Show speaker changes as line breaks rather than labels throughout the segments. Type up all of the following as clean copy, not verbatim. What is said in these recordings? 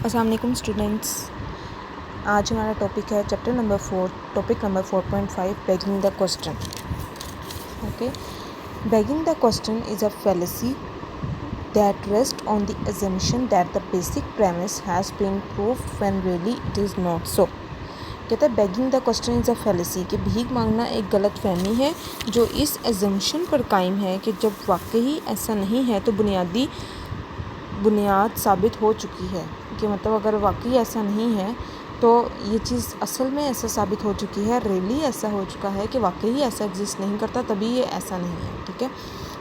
अस्सलाम वालेकुम स्टूडेंट्स। आज हमारा टॉपिक है chapter number 4, topic number 4.5, begging the question. Okay, begging the question is a fallacy that rest on the assumption that the basic premise has been proved when really it is not so। कहता है begging the question is a fallacy कि भीख मांगना एक गलत फहमी है जो इस एजम्पशन पर कायम है कि जब वाकई ऐसा नहीं है तो बुनियाद साबित हो चुकी है कि मतलब अगर वाकई ऐसा नहीं है तो ये चीज़ असल में ऐसा साबित हो चुकी है, रियली ऐसा हो चुका है कि वाकई ऐसा एग्जिस्ट नहीं करता, तभी ये ऐसा नहीं है। ठीक है,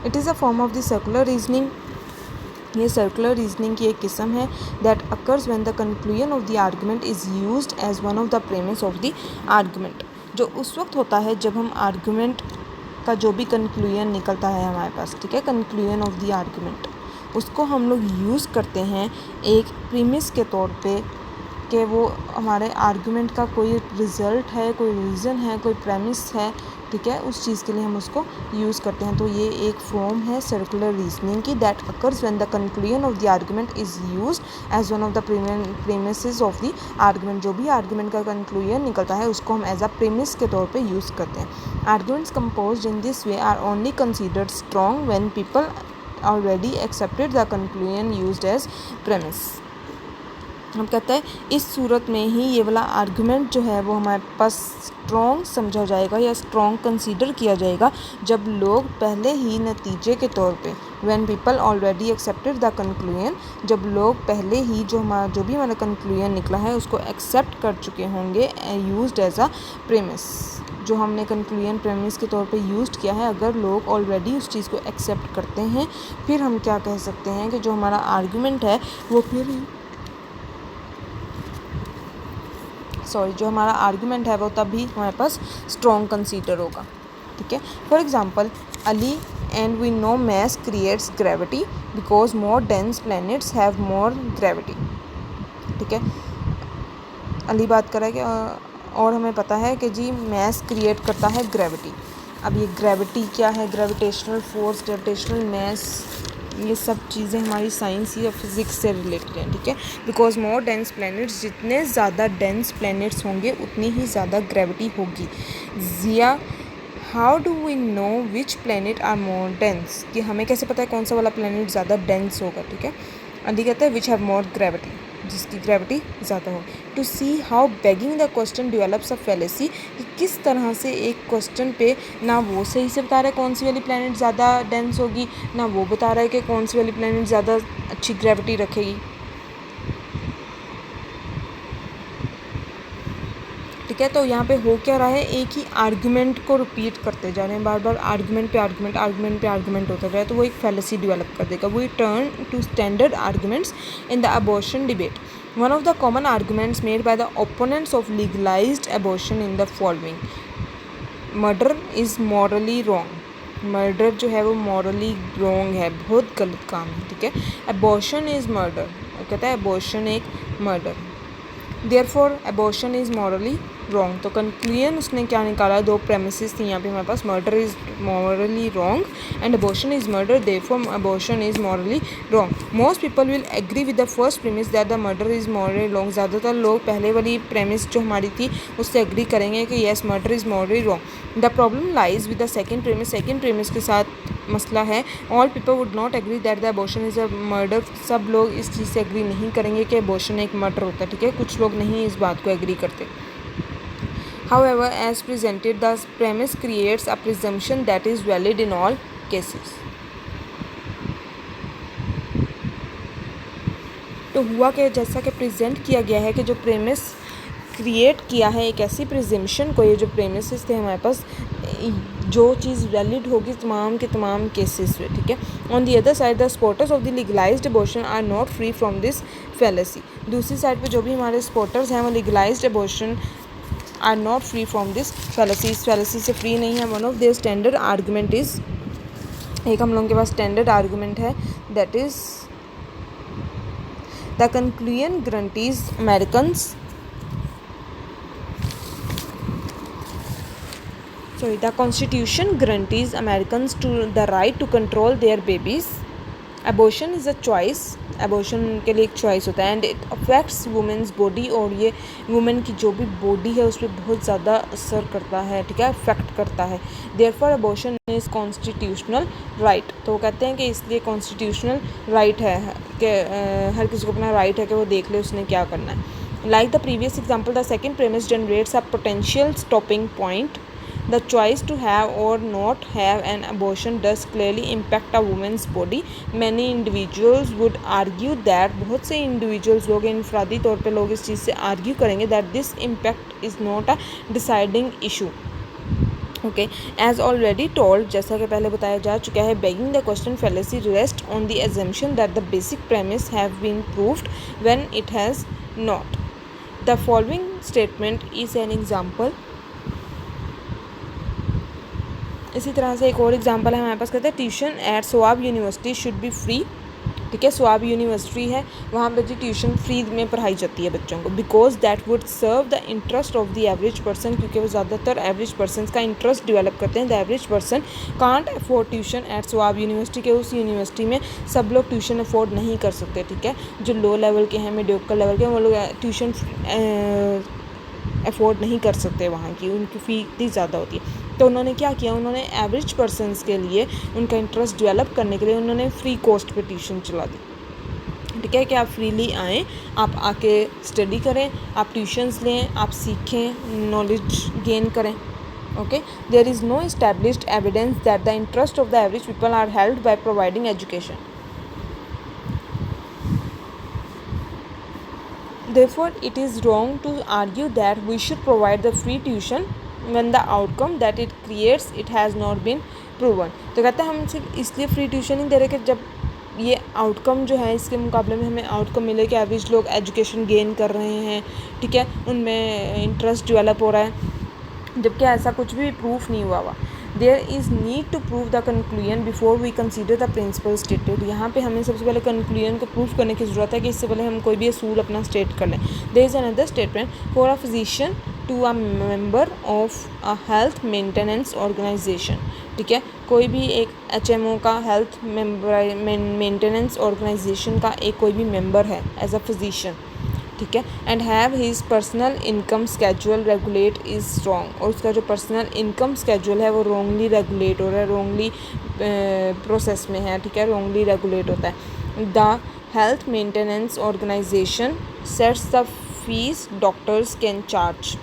it is a form of the circular reasoning. ये सर्कुलर रीजनिंग की एक किस्म है that occurs when the conclusion of the argument is used as one of the premise of the argument. जो उस वक्त होता है जब हम आर्गुमेंट का जो भी कंक्लूजन निकलता है हमारे पास, ठीक है, कंक्लूजन ऑफ द आर्गुमेंट, उसको हम लोग यूज़ करते हैं एक प्रीमिस के तौर पे कि वो हमारे आर्गुमेंट का कोई रिज़ल्ट है, कोई रीज़न है, कोई प्रेमिस है, ठीक है, उस चीज़ के लिए हम उसको यूज़ करते हैं। तो ये एक फॉर्म है सर्कुलर रीजनिंग की that occurs when the conclusion of the argument is used as one of the premises of the argument. जो भी आर्गुमेंट का कंक्लूजन निकलता है उसको हम एज अ प्रीमिस के तौर पे यूज़ करते हैं। Arguments composed in this way are only considered strong when people already accepted the conclusion used as premise। हम कहते हैं इस सूरत में ही ये वाला आर्गुमेंट जो है वो हमारे पास स्ट्रॉन्ग समझा जाएगा या स्ट्रॉन्ग कंसीडर किया जाएगा जब लोग पहले ही नतीजे के तौर पे when people already accepted the conclusion, जब लोग पहले ही जो भी हमारा कंक्लूजन निकला है उसको एक्सेप्ट कर चुके होंगे यूज्ड एज अ प्रेमिस। जो हमने कंक्लूजन प्रेमिस के तौर पे यूज़ किया है, अगर लोग ऑलरेडी उस चीज़ को एक्सेप्ट करते हैं, फिर हम क्या कह सकते हैं कि जो हमारा आर्गुमेंट है वो जो हमारा आर्गुमेंट है वो तभी हमारे पास स्ट्रॉन्ग कंसीडर होगा। ठीक है, for example Ali and we know mass creates gravity because more dense planets have more gravity. ठीक है, अली बात कर रहा है कि और हमें पता है कि जी मैस क्रिएट करता है ग्रेविटी। अब ये ग्रेविटी क्या है, ग्रेविटेशनल फोर्स, ग्रेविटेशनल मैस, ये सब चीज़ें हमारी साइंस या फिज़िक्स से रिलेटेड हैं। ठीक है, बिकॉज मोर डेंस प्लैनेट्स, जितने ज़्यादा डेंस प्लैनेट्स होंगे उतनी ही ज़्यादा ग्रेविटी होगी। Jiya, how do we know which planet are more dense, कि हमें कैसे पता है कौन सा वाला प्लैनेट ज़्यादा डेंस होगा। ठीक है, अली कहता है विच हैव मोर ग्रेविटी, जिसकी ग्रेविटी ज़्यादा हो। To see how begging the question develops a fallacy, कि किस तरह से एक क्वेश्चन पे ना वो सही से बता रहा है कौन सी वाली प्लैनेट ज़्यादा डेंस होगी, ना वो बता रहा है कि कौन सी वाली प्लैनेट ज़्यादा अच्छी ग्रेविटी रखेगी। ठीक है, तो यहाँ पे हो क्या रहा है, एक ही आर्गुमेंट को रिपीट करते जा रहे हैं, बार बार आर्गुमेंट पे आर्गुमेंट होता जाए तो वो एक फैलेसी डेवलप कर देगा। We turn to standard arguments in the abortion debate. One of the common arguments made by the opponents of legalised abortion in the following: murder is morally wrong. Murder जो है वो morally wrong है, बहुत गलत काम है। ठीक है, अबॉर्शन इज़ मर्डर, कहता है अबॉर्शन एक murder, therefore abortion is morally wrong. तो कंक्लूजन उसने क्या निकाला, दो प्रेमिसेस थी यहाँ पे हमारे पास, murder is morally wrong and abortion is murder, therefore abortion is morally wrong. Most people will agree with the first premise that the murder is morally wrong. ज़्यादातर लोग पहले वाली प्रेमिस जो हमारी थी उससे एग्री करेंगे कि yes murder is morally wrong. The problem lies with the second premise के साथ मसला है, all people would not agree that the abortion is a murder. सब लोग इस चीज़ से एग्री नहीं करेंगे कि अबॉर्शन एक मर्डर होता है। ठीक है, कुछ लोग नहीं इस बात को एग्री करते। However, as presented, the premise creates a presumption that is valid in all cases। तो हुआ कि जैसा कि प्रेजेंट किया गया है कि जो प्रेमिस क्रिएट किया है एक ऐसी प्रिजम्पशन को, ये जो प्रेमिसेस थे हमारे पास, जो चीज़ वैलिड होगी तमाम के तमाम केसेस में। ठीक है, on the other side the supporters of the legalised abortion are not free from this fallacy. दूसरी साइड पे जो भी हमारे सपोर्टर्स हैं वो legalised abortion are not free from this fallacy, इस फैलेसी से फ्री नहीं है। One of their standard argument is, एक हम लोगों के पास स्टैंडर्ड आर्गूमेंट है, that is the conclusion guarantees Americans, the Constitution guarantees Americans to the right to control their babies abortion is a choice, abortion के लिए एक चॉइस होता है, and it affects women's body, और ये वुमेन की जो भी बॉडी है उस पर बहुत ज़्यादा असर करता है, ठीक है, अफेक्ट करता है। Therefore abortion is constitutional right, तो वो कहते हैं कि इसलिए कॉन्स्टिट्यूशनल राइट है कि हर किसी को अपना राइट है कि वो देख ले उसने क्या करना है। Like the previous example, the second premise generates a potential stopping point. The choice to have or not have an abortion does clearly impact a woman's body. Many individuals would argue that, बहुत से individuals लोग इनफरादी तौर पे लोग इस चीज़ से argue करेंगे that this impact is not a deciding issue. Okay, as already told, जैसा कि पहले बताया जा चुका है, begging the question fallacy rests on the assumption that the basic premise have been proved when it has not. The following statement is an example. इसी तरह से एक और एग्जांपल है हमारे पास, कहते हैं ट्यूशन एट स्वाब यूनिवर्सिटी शुड बी फ्री, ठीक है, स्वाब यूनिवर्सिटी है वहाँ पर जी ट्यूशन फ्री में पढ़ाई जाती है बच्चों को, because that would serve the interest of the average person, क्योंकि वो ज़्यादातर एवरेज पर्सन का इंटरेस्ट डेवलप करते हैं। The average person can't afford tuition at स्वाब यूनिवर्सिटी, के उस यूनिवर्सिटी में सब लोग ट्यूशन अफोर्ड नहीं कर सकते, ठीक है, जो लो लेवल के हैं, मीडियोकर लेवल के, वो लोग ट्यूशन अफोर्ड नहीं कर सकते वहाँ की, उनकी फ़ी इतनी ज़्यादा होती है। तो उन्होंने क्या किया, उन्होंने एवरेज पर्सनस के लिए उनका इंटरेस्ट डेवलप करने के लिए उन्होंने फ्री कॉस्ट पे ट्यूशन चला दी, ठीक है, कि आप फ्रीली आएँ, आप आके स्टडी करें, आप ट्यूशन्स लें, आप सीखें, नॉलेज गेन करें। Okay, there is no established evidence that the interest of the average people are held by providing education. Therefore, it is wrong to argue that we should provide the free tuition when the outcome that it creates it has not been proven. तो कहते हैं हम सिर्फ इसलिए free tuition नहीं दे रहे कि जब ये आउटकम जो है इसके मुकाबले में हमें आउटकम मिले कि एवरेज लोग एजुकेशन गेन कर रहे हैं, ठीक है, उनमें इंटरेस्ट डेवलप हो रहा है, जबकि ऐसा कुछ भी प्रूफ नहीं हुआ। There is need to prove the conclusion before we consider the principle stated. यहाँ पे हमें सबसे पहले कंक्लूजन को प्रूफ करने की ज़रूरत है कि इससे पहले हम कोई भी असूल अपना स्टेट कर लें। There is another statement, for a physician to a member of a health maintenance organisation, ठीक है, कोई भी एक HMO का हेल्थ मेंटेनेंस ऑर्गेनाइजेशन का एक कोई भी मेंबर है एज अ फिजिशियन, ठीक है, and have his personal income schedule regulate is wrong, और उसका जो पर्सनल इनकम स्केड्यूल है वो रॉन्गली रेगुलेट हो रहा है, रॉन्गली प्रोसेस में है, ठीक है, रॉन्गली रेगुलेट होता है। The health maintenance organisation sets the fees doctors can charge,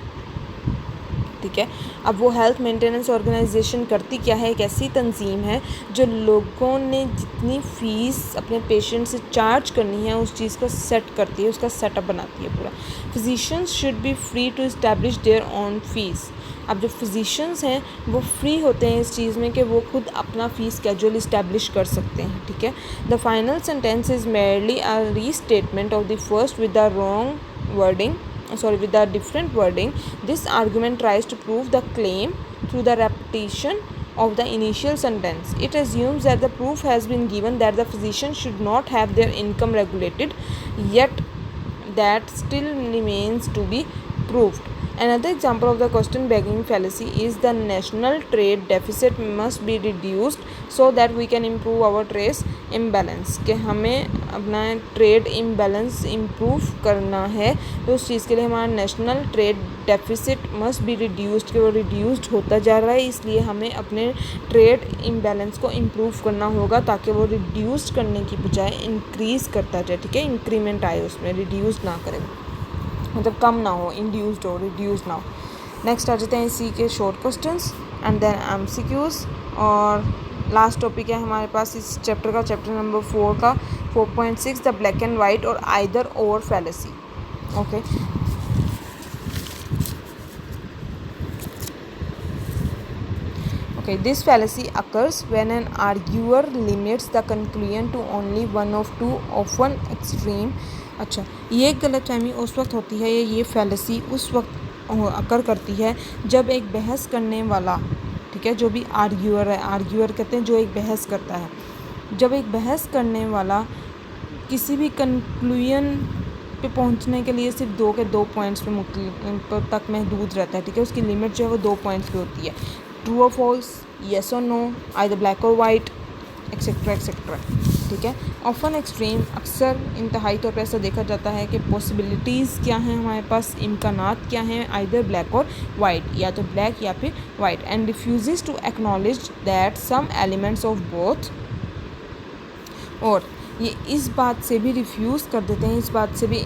ठीक है। अब वो हेल्थ मेंटेनेंस ऑर्गेनाइजेशन करती क्या है, एक ऐसी तंजीम है जो लोगों ने जितनी फ़ीस अपने पेशेंट से चार्ज करनी है उस चीज़ को सेट करती है, उसका सेटअप बनाती है पूरा। Physicians should be free to establish their own fees. अब जो फिजिशियंस हैं वो फ्री होते हैं इस चीज़ में कि वो खुद अपना फ़ीस स्केड्यूल इस्टेब्लिश कर सकते हैं, ठीक है। The final sentence is merely a restatement of the first with the wrong wording, with a different wording. This argument tries to prove the claim through the repetition of the initial sentence. It assumes that the proof has been given that the physician should not have their income regulated, yet that still remains to be proved. Another example of the question begging fallacy is the national trade deficit must be reduced so that we can improve our trade imbalance, कि हमें अपना trade imbalance improve करना है, तो उस चीज़ के लिए हमारा national trade deficit must be reduced, कि वो रिड्यूस्ड होता जा रहा है, इसलिए हमें अपने ट्रेड इम्बैलेंस को इम्प्रूव करना होगा ताकि वो रिड्यूस्ड करने की बजाय इंक्रीज़ करता जाए, ठीक है, इंक्रीमेंट आए उसमें, रिड्यूस ना करें, मतलब कम ना हो, इंड्यूस्ड हो, रिड्यूस ना हो। नेक्स्ट आ जाते हैं इसी के short questions and then MCQs, और लास्ट टॉपिक है हमारे पास इस चैप्टर का, चैप्टर नंबर 4 का 4.6 द ब्लैक एंड वाइट और आइदर और fallacy. Okay, okay, this fallacy occurs when an arguer limits the conclusion to only one of two of one extreme। अच्छा, ये गलतफहमी उस वक्त होती है, ये फैलेसी उस वक्त अकर करती है जब एक बहस करने वाला, ठीक है, जो भी आर्ग्यूअर है, आर्ग्यूअर कहते हैं जो एक बहस करता है, जब एक बहस करने वाला किसी भी कंक्लूजन पे पहुंचने के लिए सिर्फ दो पॉइंट्स पे तक महदूद रहता है, ठीक है, उसकी लिमिट जो है वो 2 पॉइंट्स पे होती है, ट्रू और फॉल्स, येस और नो, आइदर ब्लैक और वाइट, एक्सेट्रा एक्सेट्रा। ठीक है। ऑफन एक्सट्रीम, अक्सर इंतहाई तौर पर ऐसा देखा जाता है कि पॉसिबिलिटीज़ क्या हैं हमारे पास, इम्कानात क्या हैं, आइदर ब्लैक और वाइट, या तो ब्लैक या फिर white, and refuse to acknowledge that some elements of both, और ये इस बात से भी रिफ्यूज़ कर देते हैं, इस बात से भी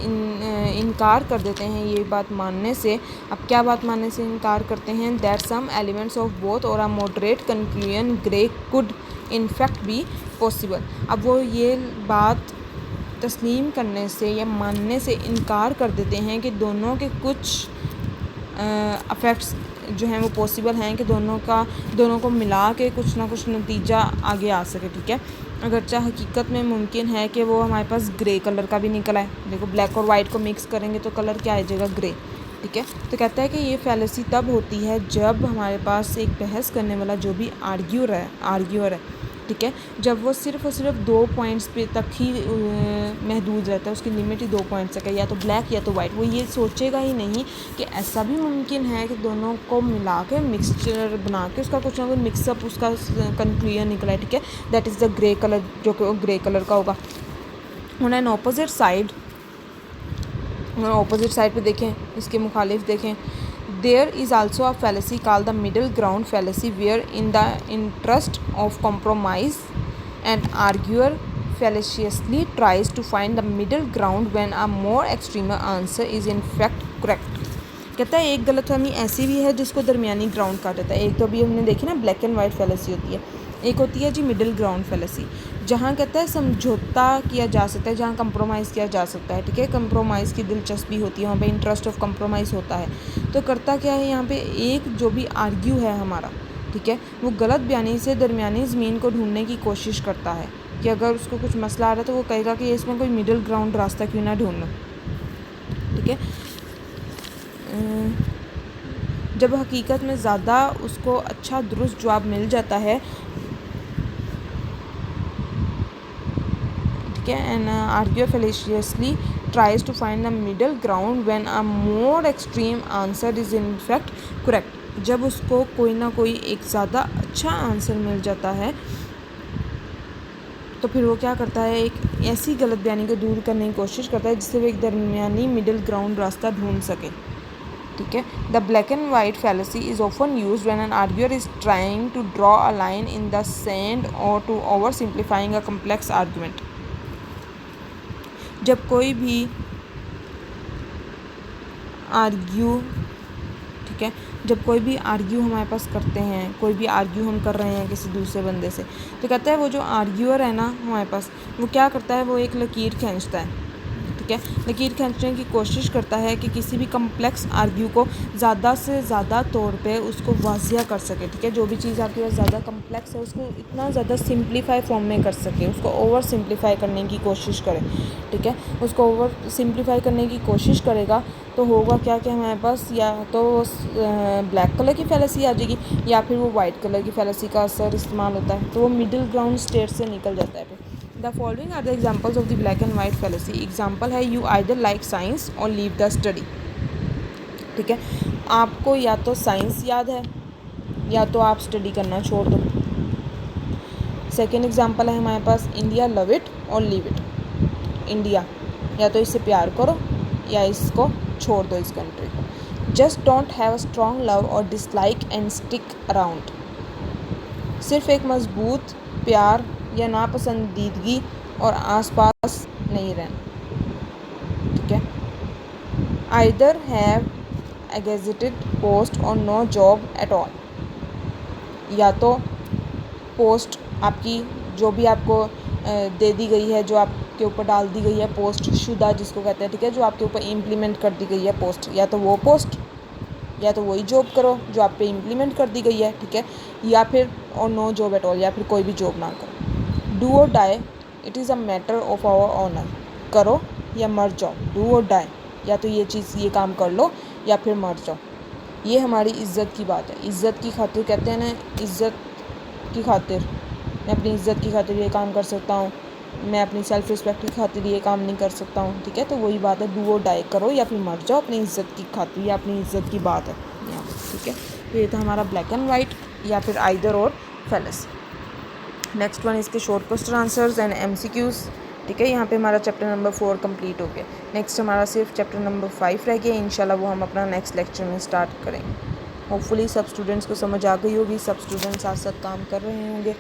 इनकार कर देते हैं ये बात मानने से। अब क्या बात मानने से इनकार करते हैं, that some elements of both और a moderate conclusion grey could in fact be possible. अब वो ये बात तस्लीम करने से या मानने से इनकार कर देते हैं कि दोनों के कुछ अफेक्ट्स जो हैं वो पॉसिबल हैं, कि दोनों को मिला के कुछ ना कुछ नतीजा आगे आ सके, ठीक है। अगरचा हकीकत में मुमकिन है कि वो हमारे पास ग्रे कलर का भी निकला है। देखो ब्लैक और वाइट को मिक्स करेंगे तो कलर क्या आ जाएगा, ग्रे, ठीक है। तो कहता है कि ये फैलेसी तब होती है जब हमारे पास एक बहस करने वाला जो भी आर्ग्यूअर है, ठीक है, जब वो सिर्फ़ और सिर्फ 2 पॉइंट्स पे तक ही महदूद रहता है, उसकी लिमिट ही 2 पॉइंट्स तक है, या तो ब्लैक या तो वाइट। वो ये सोचेगा ही नहीं कि ऐसा भी मुमकिन है कि दोनों को मिला के मिक्सचर बना के उसका कुछ ना कुछ मिक्सअप उसका कंक्लूजन निकला है, ठीक है। That is the grey colour, जो कि ग्रे कलर का होगा। ऑन एन ऑपोजिट साइड पे देखें, इसके मुखालिफ देखें, there is also a fallacy called the middle ground fallacy, where in the interest of compromise an arguer fallaciously tries to find the middle ground when a more extreme answer is in fact correct। कहता है एक गलतफहमी ऐसी भी है जिसको दरमियानी ground कहा जाता है। एक तो अभी हमने देखी ना ब्लैक एंड वाइट फैलेसी होती है, एक होती है जी मिडिल ग्राउंड फैलेसी, जहाँ कहता है समझौता किया जा सकता है, जहाँ कंप्रोमाइज़ किया जा सकता है, ठीक है। कंप्रोमाइज़ की दिलचस्पी होती है, वहाँ पे इंटरेस्ट ऑफ कंप्रोमाइज़ होता है। तो करता क्या है यहाँ पे, एक जो भी आर्ग्यू है हमारा, ठीक है, वो गलत बयानी से दरमियानी ज़मीन को ढूंढने की कोशिश करता है, कि अगर उसको कुछ मसला आ रहा है तो वो कहेगा कि इसमें कोई मिडिल ग्राउंड रास्ता क्यों ना ढूंढ लो, ठीक है। जब हकीकत में ज़्यादा उसको अच्छा दुरुस्त जवाब मिल जाता है, ठीक है, and आर्ग्यूअर फैलेशियसली tries to find a middle ground when a more extreme answer is in fact correct। जब उसको कोई ना कोई एक ज़्यादा अच्छा आंसर मिल जाता है तो फिर वो क्या करता है, एक ऐसी गलत बयानी को दूर करने की कोशिश करता है जिससे वो एक दरमियानी मिडिल ग्राउंड रास्ता ढूंढ सके, ठीक है। The black and white fallacy is often used when an arguer is trying to draw a line in the sand और to oversimplifying a complex argument. जब कोई भी आर्ग्यू, ठीक है, जब कोई भी आर्ग्यू हमारे पास करते हैं, कोई भी आर्ग्यू हम कर रहे हैं किसी दूसरे बंदे से, तो कहता है वो जो आर्ग्यूअर है ना हमारे पास, वो क्या करता है, वो एक लकीर खींचता है, ठीक है। लकीर खींचने की कोशिश करता है कि किसी भी कम्प्लेक्स आर्ग्यू को ज़्यादा से ज़्यादा तौर पे उसको वाज़िया कर सके, ठीक है। जो भी चीज़ आपके पास ज़्यादा कम्प्लेक्स है उसको इतना ज़्यादा सिंप्लीफाई फॉर्म में कर सके, उसको ओवर सिंप्लीफाई करने की कोशिश करे, ठीक है। उसको ओवर सिंप्लीफाई करने की कोशिश करेगा तो होगा क्या कि हमारे पास या तो ब्लैक कलर की फैलेसी आ जाएगी या फिर वो वाइट कलर की फैलेसी का असर इस्तेमाल होता है, तो वो मिडिल ग्राउंड स्टेट से निकल जाता है। फिर the following are the examples of the black and white fallacy. Example है, you either like science or leave the study, ठीक है। आपको या तो साइंस याद है या तो आप स्टडी करना छोड़ दो। सेकेंड एग्जाम्पल है हमारे पास, इंडिया लव इट और लीव इट। इंडिया, या तो इससे प्यार करो या इसको छोड़ दो, इस कंट्री को। Just don't have a strong love और डिसलाइक एंड स्टिक अराउंड। सिर्फ एक मजबूत प्यार या नापसंदीदगी और आसपास नहीं रहना, ठीक है। Either have a gazetted post और नो जॉब एट ऑल। या तो पोस्ट आपकी जो भी आपको दे दी गई है, जो आपके ऊपर डाल दी गई है, पोस्ट शुदा जिसको कहते हैं, ठीक है, जो आपके ऊपर इम्प्लीमेंट कर दी गई है पोस्ट, या तो वो पोस्ट या तो वही जॉब करो जो आप पे इम्प्लीमेंट कर दी गई है, ठीक है, या फिर और नो जॉब एट ऑल, या फिर कोई भी जॉब ना करो। Do or die, it is a matter of our honour. करो या मर जाओ, डू और डाई, या तो ये काम कर लो या फिर मर जाओ। ये हमारी इज़्ज़त की बात है। इज़्ज़त की खातिर कहते हैं ना, इज़्ज़त की खातिर, मैं अपनी इज़्ज़त की खातिर ये काम कर सकता हूँ, मैं अपनी सेल्फ रिस्पेक्ट की खातिर ये काम नहीं कर सकता हूँ, ठीक है। तो वही बात है, डू और डाई, करो या फिर मर जाओ अपनी इज़्ज़त की खातिर, या अपनी इज़्ज़त की बात है यहाँ, ठीक है। तो ये था हमारा ब्लैक एंड वाइट या फिर आइदर और फैलेसी। नेक्स्ट वन इसके short question answers and MCQs। ठीक है, यहाँ पे हमारा चैप्टर नंबर 4 कंप्लीट हो गया। नेक्स्ट हमारा सिर्फ चैप्टर नंबर 5 रह गया। इंशाल्लाह वो हम अपना नेक्स्ट लेक्चर में स्टार्ट करेंगे। होपफुली सब स्टूडेंट्स को समझ आ गई होगी, सब स्टूडेंट्स साथ साथ काम कर रहे होंगे।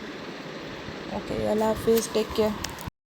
ओके, अल्लाह हाफिज़, टेक केयर।